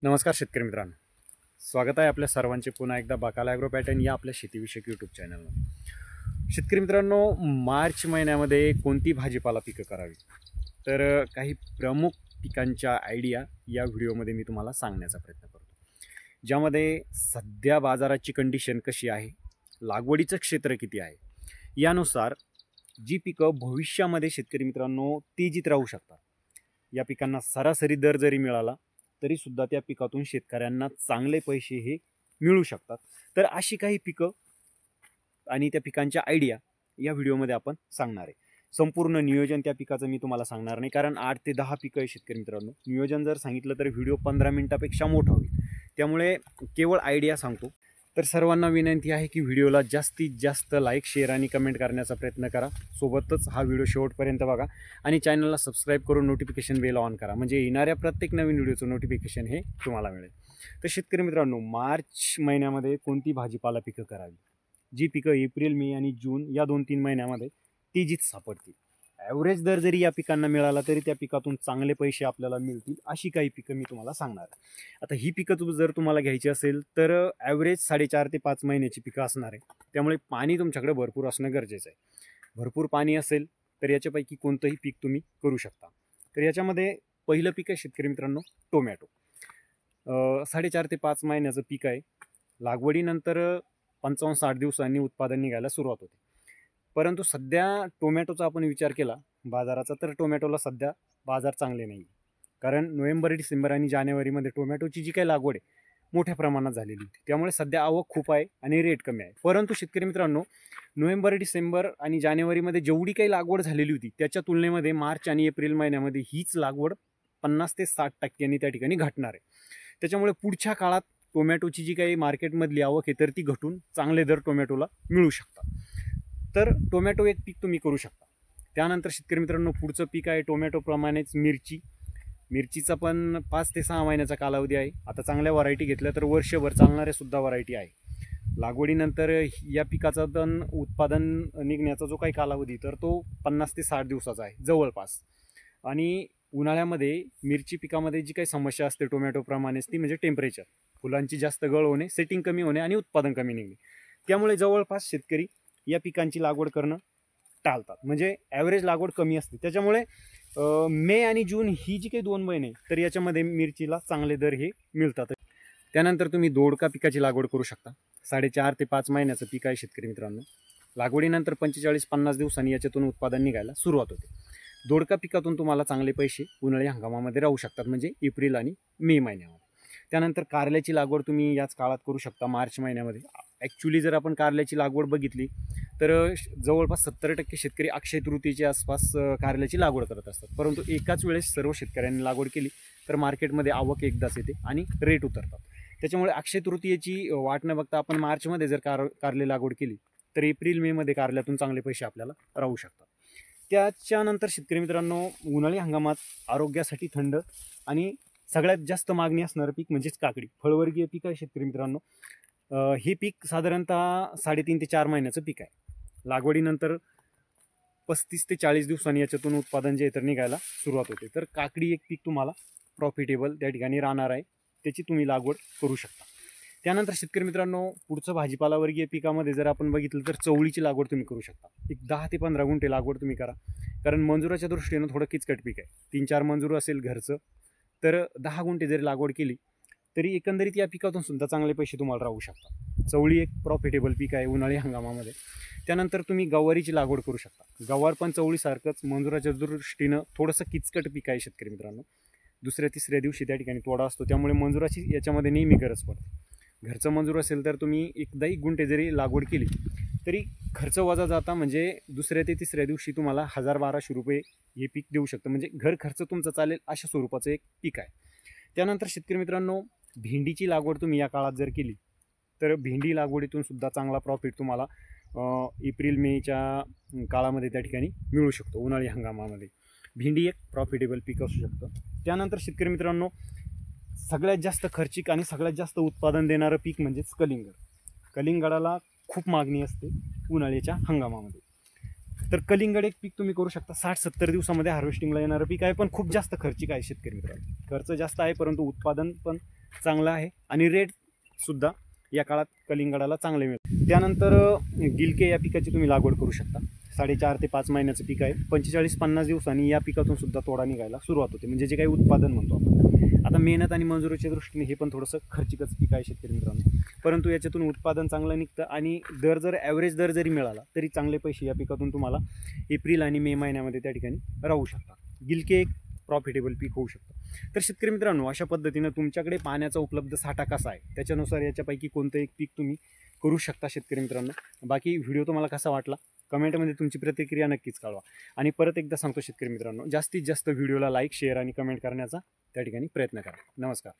नमस्कार शेतकरी मित्रांनो, स्वागत आहे आपल्या सर्वांचे पुन्हा एकदा बकाला ॲग्रो पॅटर्न या आपल्या शेतीविषयक यूट्यूब चॅनलवर। शेतकरी मित्रांनो, मार्च महिन्यामध्ये कोणती भाजीपाला पिकं करावी, तर काही प्रमुख पिकांच्या आयडिया या व्हिडिओमध्ये मी तुम्हाला सांगण्याचा प्रयत्न करतो, ज्यामध्ये सध्या बाजाराची कंडिशन कशी आहे, लागवडीचं क्षेत्र किती आहे, यानुसार जी पिकं भविष्यामध्ये शेतकरी मित्रांनो तेजीत राहू शकतात, या पिकांना सरासरी दर जरी मिळाला तरीसुद्धा त्या पिकातून शेतकऱ्यांना चांगले पैसे हे मिळू शकतात। तर अशी काही पिकं आणि त्या पिकांच्या आयडिया या व्हिडिओमध्ये आपण सांगणार आहे। संपूर्ण नियोजन त्या पिकाचं मी तुम्हाला सांगणार नाही, कारण 8 ते 10 पिकं आहे शेतकरी मित्रांनो। नियोजन जर सांगितलं तर व्हिडिओ 15 मिनिटापेक्षा मोठा होईल, त्यामुळे केवळ आयडिया सांगतो। तर सर्वांना विनंती आहे की व्हिडिओला जास्तीत जास्त लाईक, शेअर आणि कमेंट करण्याचा प्रयत्न करा। सोबतच हा व्हिडिओ शेवटपर्यंत बघा आणि चॅनलला सबस्क्राईब करून नोटिफिकेशन बेल ऑन करा, म्हणजे येणाऱ्या प्रत्येक नवीन व्हिडिओचं नोटिफिकेशन हे तुम्हाला मिळेल। तर शेतकरी मित्रांनो, मार्च महिन्यामध्ये कोणती भाजीपाला पिकं करावी, जी पिकं एप्रिल, मे आणि जून या 2-3 महिन्यामध्ये तेजीत सापडतील, ॲव्हरेज दर जरी या पिकांना मिळाला तरी त्या पिकातून चांगले पैसे आपल्याला मिळतील, अशी काही पिकं मी तुम्हाला सांगणार आहे। आता ही पिकं जर तुम्हाला घ्यायची असेल तर ॲव्हरेज 4.5 ते 5 महिन्याची पिकं असणार आहे, त्यामुळे पाणी तुमच्याकडे भरपूर असणं गरजेचं आहे। भरपूर पाणी असेल तर याच्यापैकी कोणतंही पीक तुम्ही करू शकता। तर याच्यामध्ये पहिलं पीक आहे शेतकरी मित्रांनो टोमॅटो। 4.5 ते 5 महिन्याचं पीक आहे। लागवडीनंतर 55-60 दिवसांनी उत्पादन निघायला सुरुवात होते, परंतु सध्या टोमॅटोचा आपण विचार केला बाजाराचा तर टोमॅटोला सध्या बाजार चांगले नाही, कारण नोव्हेंबर, डिसेंबर आणि जानेवारीमध्ये टोमॅटोची जी काही लागवड आहे मोठ्या प्रमाणात झालेली होती, त्यामुळे सध्या आवक खूप आहे आणि रेट कमी आहे। परंतु शेतकरी मित्रांनो, नोव्हेंबर, डिसेंबर आणि जानेवारीमध्ये जेवढी काही लागवड झालेली होती त्याच्या तुलनेमध्ये मार्च आणि एप्रिल महिन्यामध्ये हीच लागवड 50 ते 60% त्या ठिकाणी घटणार आहे। त्याच्यामुळे पुढच्या काळात टोमॅटोची जी काही मार्केटमधली आवक आहे तर ती घटून चांगले दर टोमॅटोला मिळू शकतात। तर टोमॅटो एक पीक तुम्ही करू शकता। त्यानंतर शेतकरी मित्रांनो, पुढचं पीक आहे टोमॅटोप्रमाणेच मिरची। मिरचीचा पण 5 ते 6 महिन्याचा कालावधी आहे। आता चांगल्या व्हरायटी घेतल्या तर वर्षभर चालणाऱ्या सुद्धा व्हरायटी आहे। लागवडीनंतर या पिकाचा पण उत्पादन निघण्याचा जो काही कालावधी तर तो 50 ते 60 दिवसाचा आहे जवळपास। आणि उन्हाळ्यामध्ये मिरची पिकामध्ये जी काही समस्या असते टोमॅटोप्रमाणेच ती म्हणजे टेम्परेचर, फुलांची जास्त गळ होणे, सेटिंग कमी होणे आणि उत्पादन कमी निघणे, त्यामुळे जवळपास शेतकरी या पिकांची लागवड करणं टाळतात, म्हणजे ॲव्हरेज लागवड कमी असते। त्याच्यामुळे मे आणि जून ही जी काही 2 महिने तर याच्यामध्ये मिरचीला चांगले दर हे मिळतात। त्यानंतर तुम्ही दोडका पिकाची लागवड करू शकता। 4.5 ते 5 महिन्याचं पीक आहे शेतकरी मित्रांनो। लागवडीनंतर 45-50 दिवसांनी याच्यातून उत्पादन निघायला सुरुवात होते। दोडका पिकातून तुम्हाला चांगले पैसे उन्हाळी हंगामामध्ये राहू शकतात, म्हणजे एप्रिल आणि मे महिन्यामध्ये। त्यानंतर कारल्याची लागवड तुम्ही याच काळात करू शकता, मार्च महिन्यामध्ये। ॲक्च्युली जर आपण कारल्याची लागवड बघितली तर जवळपास 70% शेतकरी अक्षय तृतीयेच्या आसपास कारल्याची लागवड करत असतात, परंतु एकाच वेळेस सर्व शेतकऱ्यांनी लागवड केली तर मार्केटमध्ये आवक एकदाच येते आणि रेट उतरतात। त्याच्यामुळे अक्षय तृतीयेची वाट न बघता आपण मार्चमध्ये जर कारले लागवड केली तर एप्रिल, मेमध्ये कारल्यातून चांगले पैसे आपल्याला राहू शकतात। त्याच्यानंतर शेतकरी मित्रांनो, उन्हाळी हंगामात आरोग्यासाठी थंड आणि सगळ्यात जास्त मागणी असणारं पीक म्हणजेच काकडी, फळवर्गीय पीक आहे शेतकरी मित्रांनो। हे पीक साधारणतः 3.5 ते 4 महिन्याचं पीक आहे। लागवडीनंतर 35 ते 40 दिवसांनी याच्यातून उत्पादन जे तर निघायला सुरुवात होते। तर काकडी एक पीक तुम्हाला प्रॉफिटेबल त्या ठिकाणी राहणार आहे, त्याची तुम्ही लागवड करू शकता। त्यानंतर शेतकरी मित्रांनो, पुढचं भाजीपालावर्गीय पिकामध्ये जर आपण बघितलं तर चवळीची लागवड तुम्ही करू शकता। एक 10 ते 15 गुंठे लागवड तुम्ही करा, कारण मंजुराच्या दृष्टीनं थोडं किचकट पीक आहे। 3-4 मंजूर असेल घरचं तर 10 गुंठे जरी लागवड केली तरी एकंदरीत या पिकातून सुद्धा चांगले पैसे तुम्हाला राहू शकतात। चवळी एक प्रॉफिटेबल पीक आहे उन्हाळी हंगामामध्ये। त्यानंतर तुम्ही गवारीची लागवड करू शकता। गवार पण चवळीसारखंच मंजुराच्या दृष्टीनं थोडंसं किचकट पीक आहे शेतकरी मित्रांनो। 2-3 दिवशी त्या ठिकाणी तोडा असतो, त्यामुळे मंजुराची याच्यामध्ये नेहमी गरज पडते। घरचं मंजूर असेल तर तुम्ही 1 गुंठे जरी लागवड केली तरी खर्च वजा जाता, म्हणजे 2 ते 3 दिवशी तुम्हाला 1000-1200 रुपये हे पीक देऊ शकतं, म्हणजे घर खर्च तुमचा चालेल अशा स्वरूपाचं एक पीक आहे। त्यानंतर शेतकरी मित्रांनो, भेंडीची लागवड तुम्ही या काळात जर केली तर भेंडी लागवडीतून सुद्धा चांगला प्रॉफिट तुम्हाला एप्रिल, मेच्या काळामध्ये त्या ठिकाणी मिळू शकतो। उन्हाळी हंगामामध्ये भेंडी एक प्रॉफिटेबल पीक असू शकतं। त्यानंतर शेतकरी मित्रांनो, सगळ्यात जास्त खर्चिक आणि सगळ्यात जास्त उत्पादन देणारं पीक म्हणजेच कलिंगड। कलिंगडाला खूप मागणी असते उन्हाळ्याच्या हंगामामध्ये, तर कलिंगड एक पीक तुम्ही करू शकता। 60-70 दिवसामध्ये हार्वेस्टिंगला येणारं पीक आहे, पण खूप जास्त खर्चिक आहे शेतकरी मित्रांनो। खर्च जास्त आहे परंतु उत्पादन पण चांगला आहे आणि रेटसुद्धा या काळात कलिंगडाला चांगले मिळते. त्यानंतर गिलके या पिकाची तुम्ही लागवड करू शकता. 4.5 ते 5 महिन्याचं पीक आहे. 45-50 दिवसांनी या पिकातून सुद्धा तोडा निघायला सुरुवात होते, म्हणजे जे काही उत्पादन म्हणतो आपण. आता मेहनत आणि मंजुरीच्या दृष्टीने हे पण थोडंसं खर्चिकच पीक आहे शेतकरी मित्रांनो, परंतु याच्यातून उत्पादन चांगलं निघतं आणि दर जर ॲव्हरेज दर जरी मिळाला तरी चांगले पैसे या पिकातून तुम्हाला एप्रिल आणि मे महिन्यामध्ये त्या ठिकाणी राहू शकतात. गिलके एक प्रॉफिटेबल पीक होऊ शकतं. तर शेतकरी मित्रांनो, अशा पद्धतीनं तुमच्याकडे पाण्याचा उपलब्ध साठा कसा आहे त्याच्यानुसार याच्यापैकी कोणतं एक पीक तुम्ही करू शकता शेतकरी मित्रांनो. बाकी व्हिडिओ तुम्हाला कसा वाटला कमेंटमध्ये तुमची प्रतिक्रिया नक्कीच कळवा. आणि परत एकदा सांगतो शेतकरी मित्रांनो, जास्तीत जास्त व्हिडिओला लाईक, शेअर आणि कमेंट करण्याचा त्या ठिकाणी प्रयत्न करा. नमस्कार.